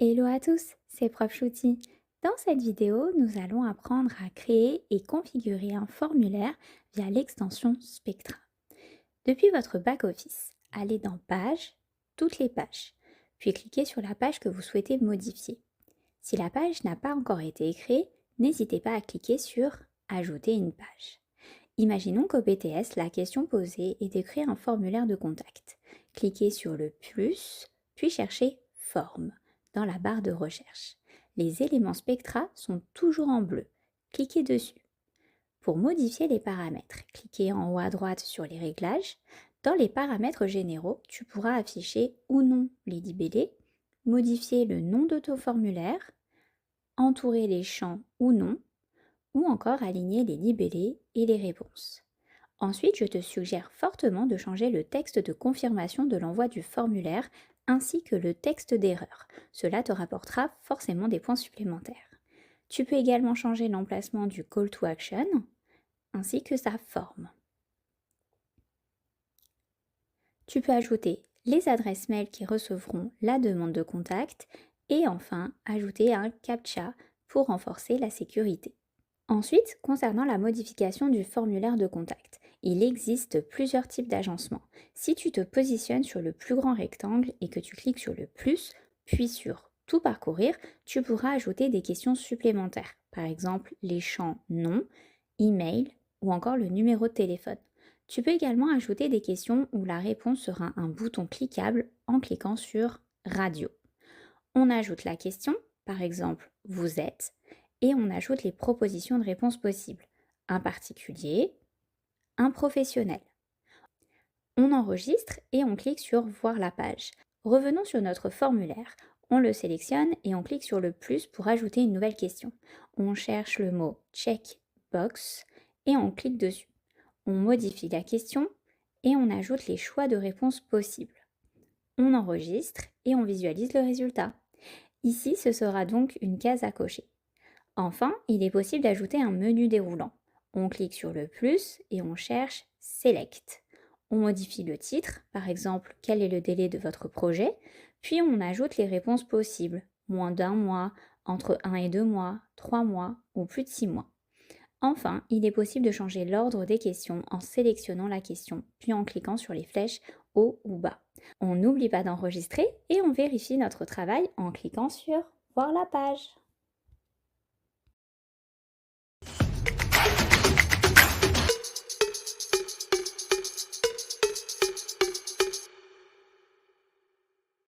Hello à tous, c'est Prof Shruti. Dans cette vidéo, nous allons apprendre à créer et configurer un formulaire via l'extension Spectra. Depuis votre back-office, allez dans Pages, toutes les pages, puis cliquez sur la page que vous souhaitez modifier. Si la page n'a pas encore été créée, n'hésitez pas à cliquer sur Ajouter une page. Imaginons qu'au BTS, la question posée est d'écrire un formulaire de contact. Cliquez sur le plus, puis cherchez Forme dans la barre de recherche. Les éléments Spectra sont toujours en bleu. Cliquez dessus. Pour modifier les paramètres, cliquez en haut à droite sur les réglages. Dans les paramètres généraux, tu pourras afficher ou non les libellés, modifier le nom de ton formulaire, entourer les champs ou non, ou encore aligner les libellés et les réponses. Ensuite, je te suggère fortement de changer le texte de confirmation de l'envoi du formulaire ainsi que le texte d'erreur. Cela te rapportera forcément des points supplémentaires. Tu peux également changer l'emplacement du call to action ainsi que sa forme. Tu peux ajouter les adresses mail qui recevront la demande de contact et enfin ajouter un CAPTCHA pour renforcer la sécurité. Ensuite, concernant la modification du formulaire de contact, il existe plusieurs types d'agencement. Si tu te positionnes sur le plus grand rectangle et que tu cliques sur le plus, puis sur Tout parcourir, tu pourras ajouter des questions supplémentaires, par exemple les champs nom, email ou encore le numéro de téléphone. Tu peux également ajouter des questions où la réponse sera un bouton cliquable en cliquant sur Radio. On ajoute la question, par exemple vous êtes, et on ajoute les propositions de réponse possibles. Un particulier, un professionnel. On enregistre et on clique sur Voir la page. Revenons sur notre formulaire. On le sélectionne et on clique sur le plus pour ajouter une nouvelle question. On cherche le mot checkbox et on clique dessus. On modifie la question et on ajoute les choix de réponse possibles. On enregistre et on visualise le résultat. Ici, ce sera donc une case à cocher. Enfin, il est possible d'ajouter un menu déroulant. On clique sur le plus et on cherche Select. On modifie le titre, par exemple, quel est le délai de votre projet, puis on ajoute les réponses possibles, moins d'un mois, entre 1 et 2 mois, 3 mois ou plus de 6 mois. Enfin, il est possible de changer l'ordre des questions en sélectionnant la question, puis en cliquant sur les flèches haut ou bas. On n'oublie pas d'enregistrer et on vérifie notre travail en cliquant sur Voir la page.